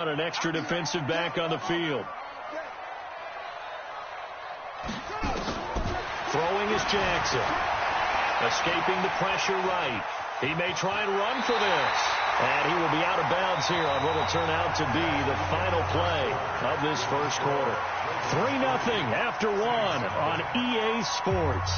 An extra defensive back on the field. Throwing is Jackson. Escaping the pressure right. He may try and run for this. And he will be out of bounds here on what will turn out to be the final play of this first quarter. 3-0 after 1 on EA Sports.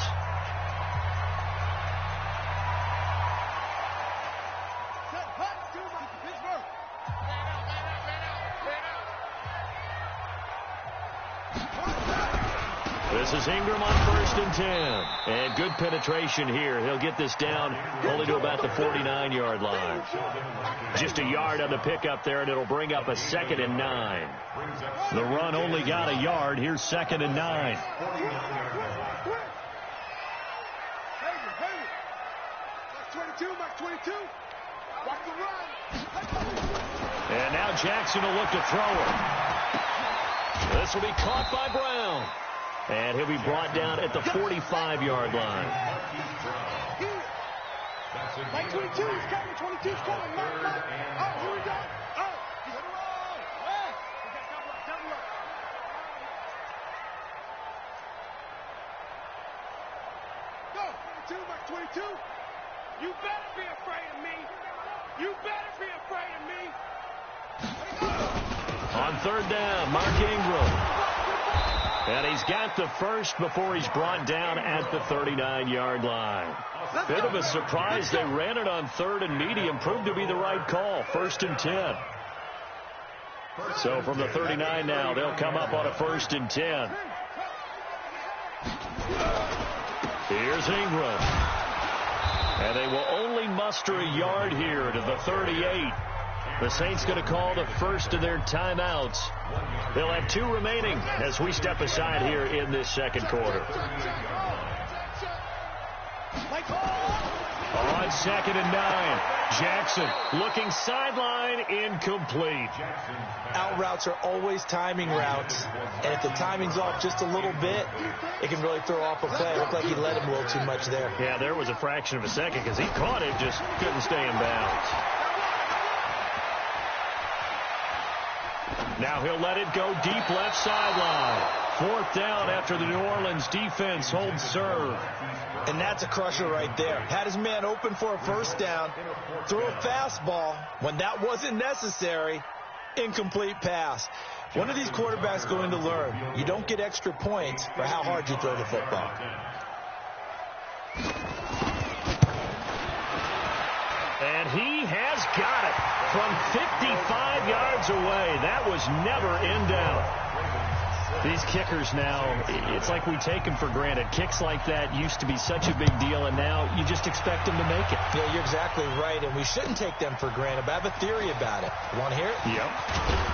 This is Ingram on 1st and 10. And good penetration here. He'll get this down only to about the 49-yard line. Just a yard on the pickup there, and it'll bring up a 2nd and 9. The run only got a yard. Here's 2nd and 9. And now Jackson will look to throw it. This will be caught by Brown. And he'll be brought down at the 45-yard line. Like 22, he's coming. 22's coming. Mark. Oh, here we go. Oh, he's on the roll. Hey, we got double up. Go, 22, Mark 22. You better be afraid of me. You better be afraid of me. On 3rd down, Mark Ingram. And he's got the first before he's brought down at the 39-yard line. Bit of a surprise. They ran it on 3rd and medium. Proved to be the right call. 1st and 10. So from the 39 now, they'll come up on a 1st and 10. Here's Ingram. And they will only muster a yard here to the 38. The Saints going to call the first of their timeouts. They'll have 2 remaining as we step aside here in this second quarter. On 2nd and 9, Jackson looking sideline, incomplete. Out routes are always timing routes, and if the timing's off just a little bit, it can really throw off a play. It looked like he let him a little too much there. Yeah, there was a fraction of a second because he caught it, just couldn't stay in bounds. Now he'll let it go deep left sideline. 4th down after the New Orleans defense holds serve. And that's a crusher right there. Had his man open for a 1st down. Throw a fastball when that wasn't necessary. Incomplete pass. One of these quarterbacks going to learn. You don't get extra points for how hard you throw the football. And he has got it from 55 yards away. That was never in doubt. These kickers now, it's like we take them for granted. Kicks like that used to be such a big deal, and now you just expect them to make it. Yeah, you're exactly right, and we shouldn't take them for granted, but I have a theory about it. You want to hear it? Yep.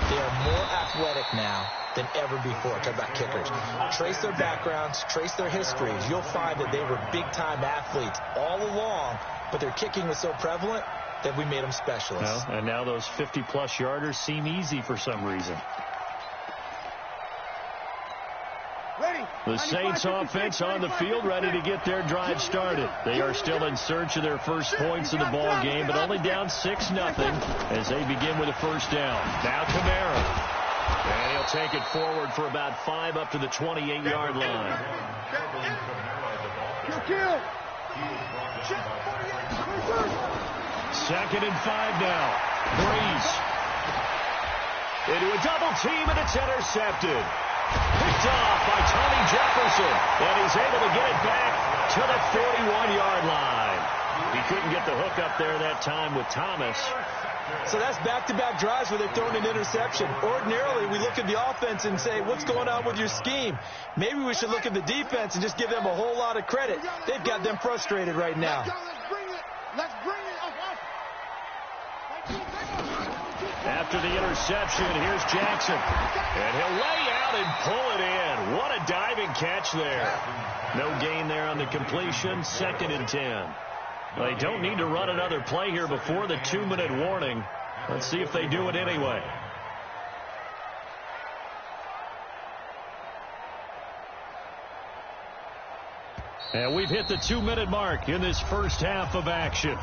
They are more athletic now than ever before. Talk about kickers. Trace their backgrounds, trace their histories. You'll find that they were big-time athletes all along, but their kicking was so prevalent that we made them specialists. Well, and now those 50-plus yarders seem easy for some reason. The Saints offense on the field, ready to get their drive started. They are still in search of their first points in the ball game, but only down 6-0 as they begin with a 1st down. Now Kamara. And he'll take it forward for about 5 up to the 28-yard line. 2nd and 5 now. Breeze. Into a double team, and it's intercepted. Picked off by Tony Jefferson, and he's able to get it back to the 41-yard line. He couldn't get the hook up there that time with Thomas. So that's back-to-back drives where they're throwing an interception. Ordinarily, we look at the offense and say, what's going on with your scheme? Maybe we should look at the defense and just give them a whole lot of credit. They've got them frustrated right now. Let's bring it. After the interception, here's Jackson. And he'll lay out and pull it in. What a diving catch there. No gain there on the completion. 2nd and 10. They don't need to run another play here before the 2-minute warning. Let's see if they do it anyway. And we've hit the 2-minute mark in this first half of action.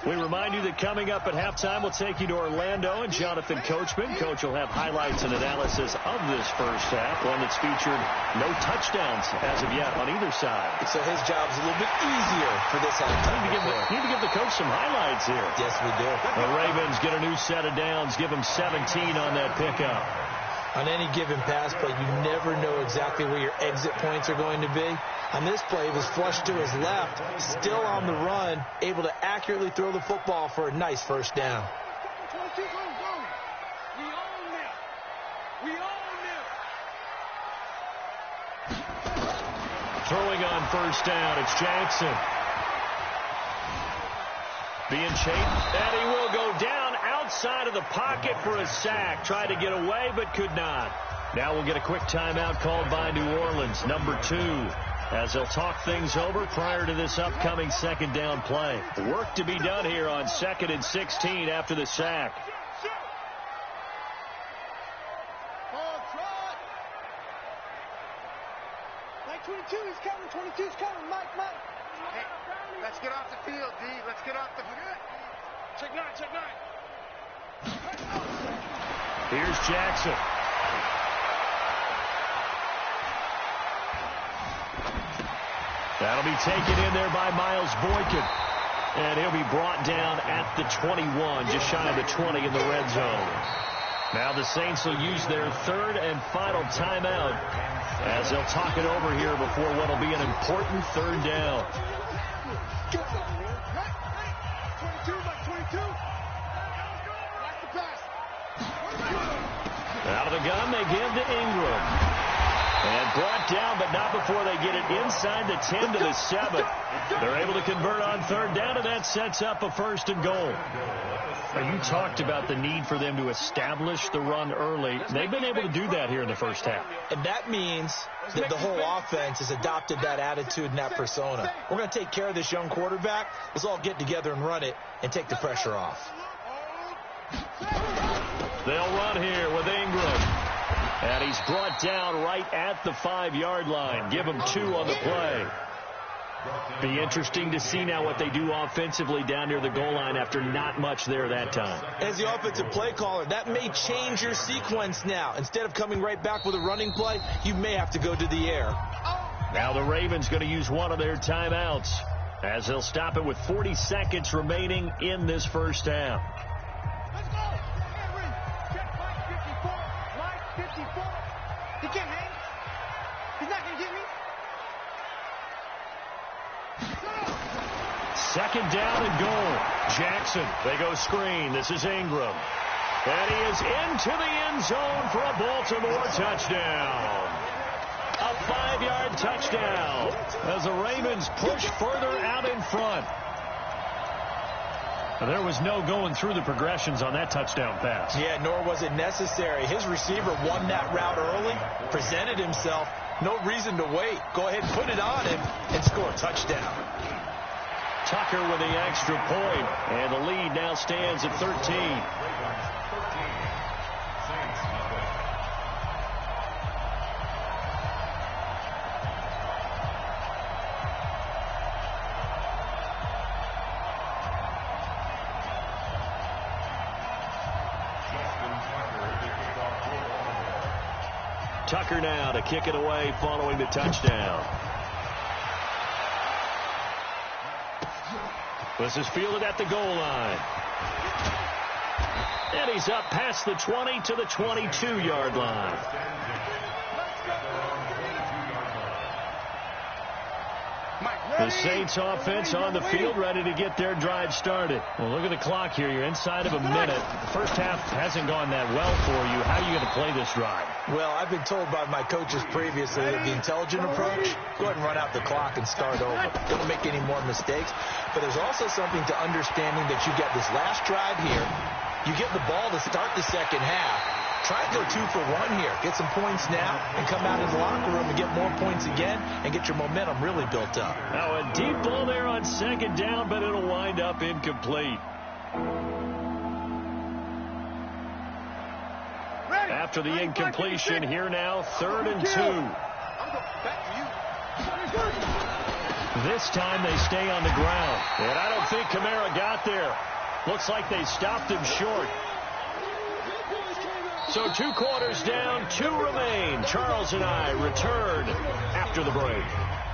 We remind you that coming up at halftime, we'll take you to Orlando and Jonathan Coachman. Coach will have highlights and analysis of this first half, one that's featured no touchdowns as of yet on either side. So his job's a little bit easier for this halftime. Need to give the coach some highlights here. Yes, we do. The Ravens get a new set of downs, give them 17 on that pickup. On any given pass play, you never know exactly where your exit points are going to be. On this play, he was flushed to his left, still on the run, able to accurately throw the football for a nice first down. Throwing on first down, it's Jackson. Being chased, and he will go down outside of the pocket for a sack. Tried to get away, but could not. Now we'll get a quick timeout called by New Orleans, number 2, as they'll talk things over prior to this upcoming second down play. Work to be done here on 2nd and 16 after the sack. Mike 22 is coming. 22 is coming. Mike. Hey, let's get off the field, D. Let's get off the field. Check 9. Here's Jackson. That'll be taken in there by Miles Boykin. And he'll be brought down at the 21, just shy of the 20 in the red zone. Now the Saints will use their third and final timeout as they'll talk it over here before what will be an important third down. Out of the gun, they give to Ingram. And brought down, but not before they get it inside the 10 to the 7. They're able to convert on third down, and that sets up a 1st and goal. Now, you talked about the need for them to establish the run early. They've been able to do that here in the first half. And that means that the whole offense has adopted that attitude and that persona. We're going to take care of this young quarterback. Let's all get together and run it and take the pressure off. They'll run here with Ingram. And he's brought down right at the 5-yard line. Give him 2 on the play. Be interesting to see now what they do offensively down near the goal line after not much there that time. As the offensive play caller, that may change your sequence now. Instead of coming right back with a running play, you may have to go to the air. Now the Ravens going to use one of their timeouts as they'll stop it with 40 seconds remaining in this first half. Let's go. Check Mike 54. He can't hang. He's not going to get me. Second down and goal. Jackson, they go screen. This is Ingram. And he is into the end zone for a Baltimore touchdown. A 5-yard touchdown as the Ravens push further out in front. There was no going through the progressions on that touchdown pass. Yeah, nor was it necessary. His receiver won that route early, presented himself. No reason to wait. Go ahead and put it on him and score a touchdown. Tucker with the extra point, and the lead now stands at 13. Tucker now to kick it away following the touchdown. This is fielded at the goal line. And he's up past the 20 to the 22-yard line. The Saints offense on the field ready to get their drive started. Well, look at the clock here. You're inside of a minute. The first half hasn't gone that well for you. How are you going to play this drive? Well, I've been told by my coaches previously that the intelligent approach, go ahead and run out the clock and start over. Don't make any more mistakes. But there's also something to understanding that you get this last drive here. You get the ball to start the second half. Try and go 2 for 1 here. Get some points now and come out of the locker room and get more points again and get your momentum really built up. Now a deep ball there on second down, but it'll wind up incomplete. After the incompletion, here now, 3rd and 2. This time they stay on the ground. And I don't think Kamara got there. Looks like they stopped him short. So 2 quarters down, 2 remain. Charles and I return after the break.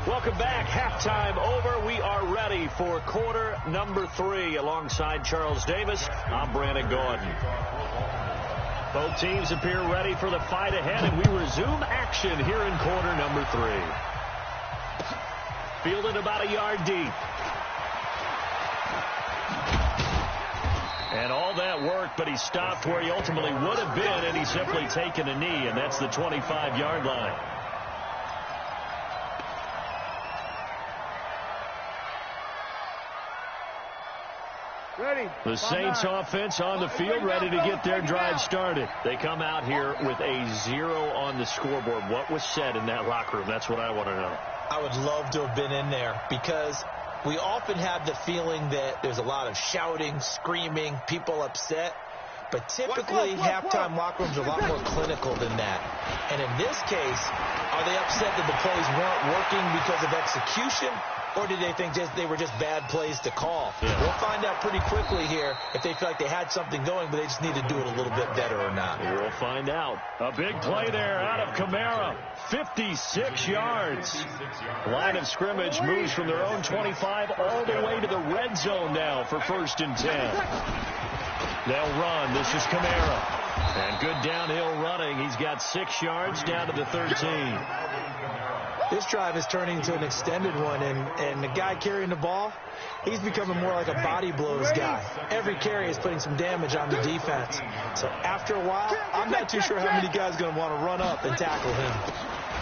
Welcome back. Halftime over. We are ready for quarter number 3. Alongside Charles Davis, I'm Brandon Gordon. Both teams appear ready for the fight ahead, and we resume action here in quarter number 3. Fielded about a yard deep. And all that worked, but he stopped where he ultimately would have been, and he's simply taken a knee, and that's the 25-yard line. The Saints offense on the field, ready to get their drive started. They come out here with a 0 on the scoreboard. What was said in that locker room? That's what I want to know. I would love to have been in there, because we often have the feeling that there's a lot of shouting, screaming, people upset. But typically, halftime locker rooms are a lot more clinical than that. And in this case, are they upset that the plays weren't working because of execution? Or did they think they were just bad plays to call? Yeah. We'll find out pretty quickly here if they feel like they had something going, but they just need to do it a little bit better or not. We'll find out. A big play there out of Kamara. 56 yards. Line of scrimmage moves from their own 25 all the way to the red zone now for 1st and 10. They'll run. This is Kamara. And good downhill running. He's got 6 yards down to the 13. This drive is turning into an extended one, and the guy carrying the ball, he's becoming more like a body blows guy. Every carry is putting some damage on the defense. So after a while, I'm not too sure how many guys are going to want to run up and tackle him.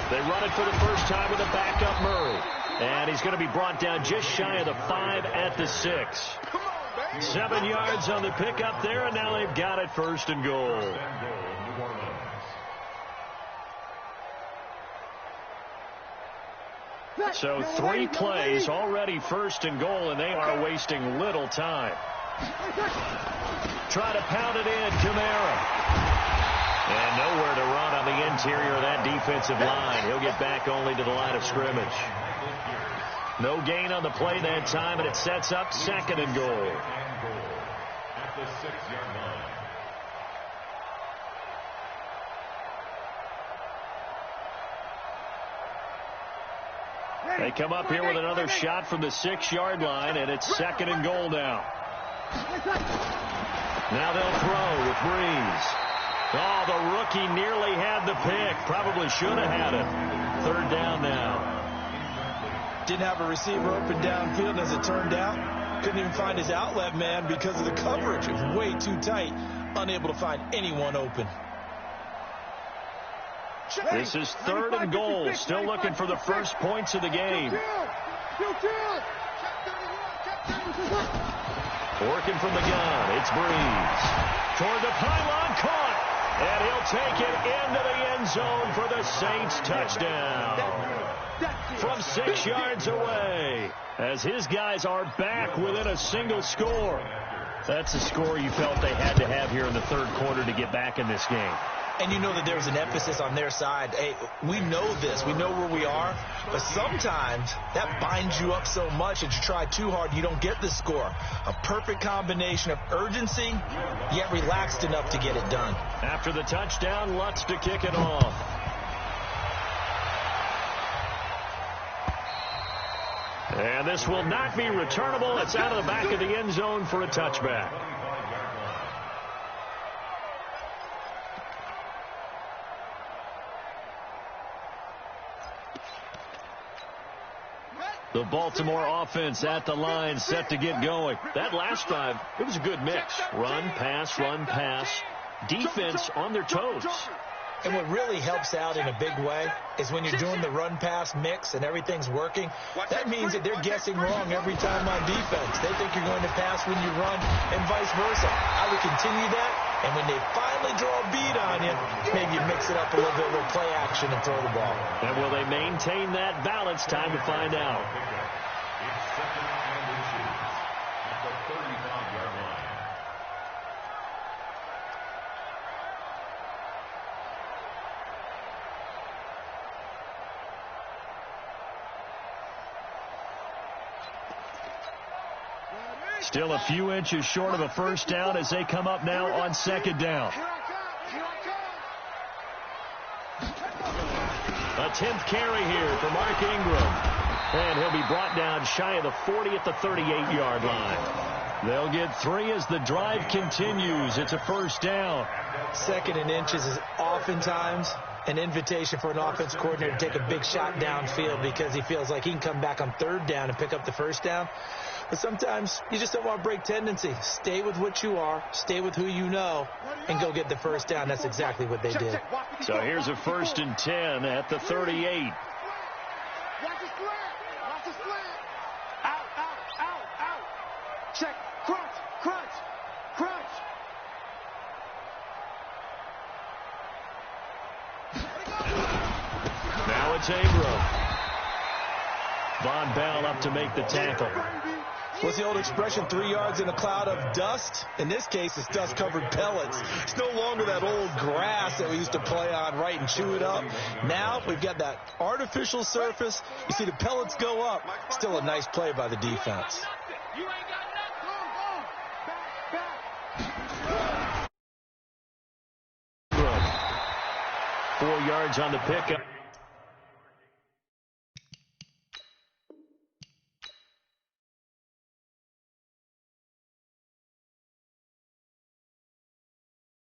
They run it for the first time with a backup Murray. And he's going to be brought down just shy of the 5 at the 6. 7 yards on the pickup there, and now they've got it 1st and goal. So 3 plays, already 1st and goal, and they are wasting little time. Try to pound it in, Kamara. And nowhere to run on the interior of that defensive line. He'll get back only to the line of scrimmage. No gain on the play that time, and it sets up 2nd and goal. At the 6-yard line. They come up here with another shot from the 6-yard line, and it's 2nd and goal now. Now they'll throw with Breeze. Oh, the rookie nearly had the pick. Probably should have had it. 3rd down now. Didn't have a receiver open downfield, as it turned out. Couldn't even find his outlet man because of the coverage. It was way too tight. Unable to find anyone open. This is 3rd and goal. Still looking for the first points of the game. Working from the gun. It's Breeze. Toward the pylon, caught. And he'll take it into the end zone for the Saints touchdown. From 6 yards away. As his guys are back within a single score. That's a score you felt they had to have here in the 3rd quarter to get back in this game. And you know that there's an emphasis on their side. Hey, we know this. We know where we are. But sometimes that binds you up so much that you try too hard, you don't get the score. A perfect combination of urgency, yet relaxed enough to get it done. After the touchdown, Lutz to kick it off. And this will not be returnable. It's out of the back of the end zone for a touchback. The Baltimore offense at the line, set to get going. That last drive, it was a good mix. Run, pass, defense on their toes. And what really helps out in a big way is when you're doing the run-pass mix and everything's working, that means that they're guessing wrong every time on defense. They think you're going to pass when you run and vice versa. I would continue that, and when they finally draw a beat on you, maybe you mix it up a little bit with play action and throw the ball. And will they maintain that balance? Time to find out. Still a few inches short of a first down as they come up now on second down. A 10th carry here for Mark Ingram. And he'll be brought down shy of the 40 at the 38-yard line. They'll get 3 as the drive continues. It's a first down. Second and inches is oftentimes an invitation for an offense coordinator to take a big shot downfield because he feels like he can come back on third down and pick up the first down. But sometimes you just don't want to break tendency. Stay with what you are, stay with who you know, and go get the first down. That's exactly what they did. So here's a 1st and 10 at the 38. Watch the slant. Watch the slant. Out, out, out, out. Check. Crunch, crunch, crunch. Now it's Ingram. Von Bell up to make the tackle. What's the old expression, 3 yards in a cloud of dust? In this case, it's dust-covered pellets. It's no longer that old grass that we used to play on, right, and chew it up. Now we've got that artificial surface. You see the pellets go up. Still a nice play by the defense. 4 yards on the pickup.